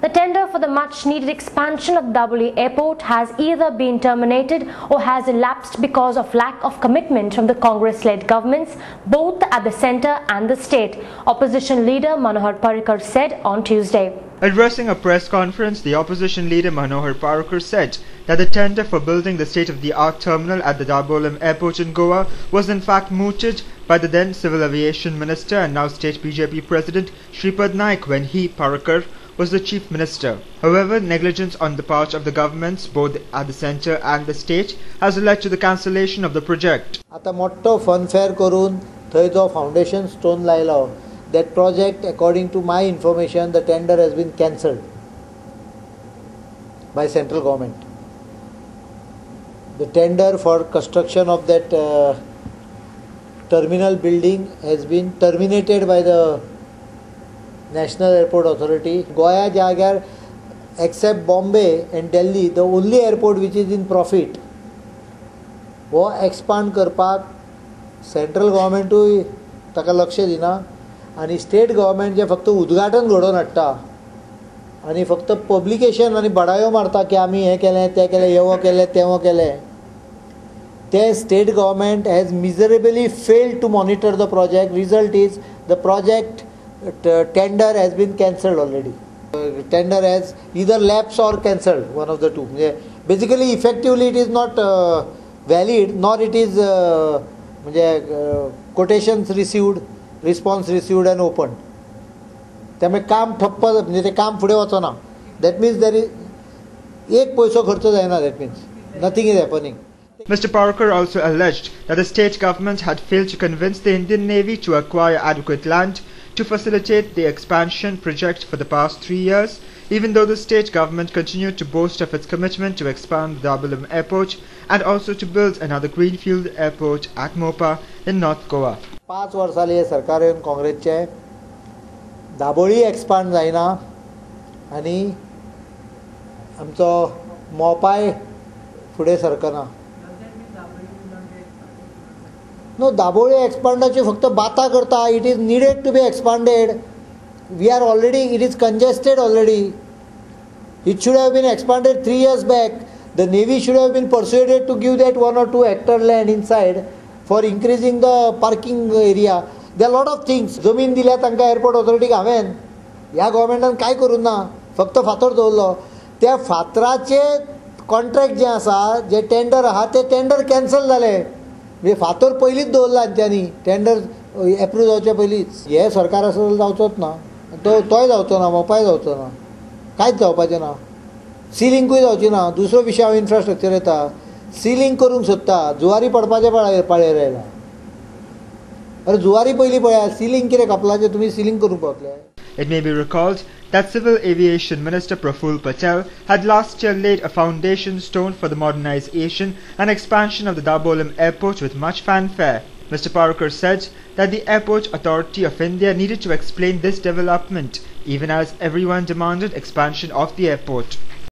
The tender for the much-needed expansion of Daboli Airport has either been terminated or has elapsed because of lack of commitment from the Congress-led governments, both at the centre and the state, opposition leader Manohar Parrikar said on Tuesday. Addressing a press conference, the opposition leader Manohar Parrikar said that the tender for building the state-of-the-art terminal at the Dabolim Airport in Goa was in fact mooted by the then Civil Aviation Minister and now State BJP President Shripad Naik when he, Parrikar, was the Chief Minister. However, negligence on the part of the governments, both at the centre and the state, has led to the cancellation of the project. आता मोठो funfair करून थंय जो foundation stone लायलो, that project, according to my information, the tender has been cancelled by central government. The tender for construction of that terminal building has been terminated by the National Airport Authority. Goa jagar, except Bombay and Delhi, the only airport which is in profit. वो expand करपाक central government ताका लक्ष दिना आणि state government जे फक्त उद्घाटन घडोवन हाडटा आणि फक्त पब्लिकेशन आणि बडायो मारता की आमी हे केलें तें केलें येवो केलें तेवो केलें. ते state government has miserably failed to monitor the project. Result is the project tender has been cancelled already. Tender has either lapse or cancelled, one of the two. म्हणजे basically effectively it is not valid nor it is म्हणजे quotations received, response received and open. त्यामुळे काम ठप्प, म्हणजे ते काम फुडें वचना. दॅट मीन्स देर इज एक पैसो खर्च जायना. That means nothing is happening. Mr. Parrikar also alleged that the state government had failed to convince the Indian Navy to acquire adequate land to facilitate the expansion project for the past 3 years, even though the state government continued to boast of its commitment to expand the Dabolim Airport and also to build another greenfield airport at Mopa in North Goa. 5 वर्सांनी सरकार येवन काँग्रेसचे Dabolim expand जायना आनी आमचो मोपाय फुडें सरकना. No, Dabolim एक्सपांडाची फक्त बाता करता. It is needed to be expanded. We are already, it is congested already. It should have been expanded 3 years back. The Navy should have been persuaded to give that 1 or 2 hectare land inside for increasing the parking area. There are a lot of things. जमीन दिल्या तांकां airport ऑथॉरिटीक हांवें. ह्या गव्हर्मेंटान काय करूं ना, फक्त फातर दवरलो. त्या फातराचे कॉन्ट्रॅक्ट जे आसा, जे टेंडर आहा ते टेंडर कॅन्सल जाले. म्हणजे फातर पयलींच दवरला तांच्यांनी, टेंडर एप्रूव जावचे पयलींच. हे सरकार आसा जाल्यार जावचोच ना. तोय जावचो ना, मोपाय जावचो ना, कांयच जावपाचें ना. सिलिंगूय जावची ना. दुसरो विशय हांव इन्फ्रास्ट्रक्चर येता. सिलिंग करूंक सोदता, जुवारी पडपाचे पाळयेर आयला. अरे जुवारी पयलीं पळया, सिलिंग कितें कपलाचें तुमी सिलिंग करूंक पावतले. It may be recalled that Civil Aviation Minister Praful Patel had last year laid a foundation stone for the modernization and expansion of the Dabolim Airport with much fanfare. Mr. Parrikar said that the Airport Authority of India needed to explain this development, even as everyone demanded expansion of the airport.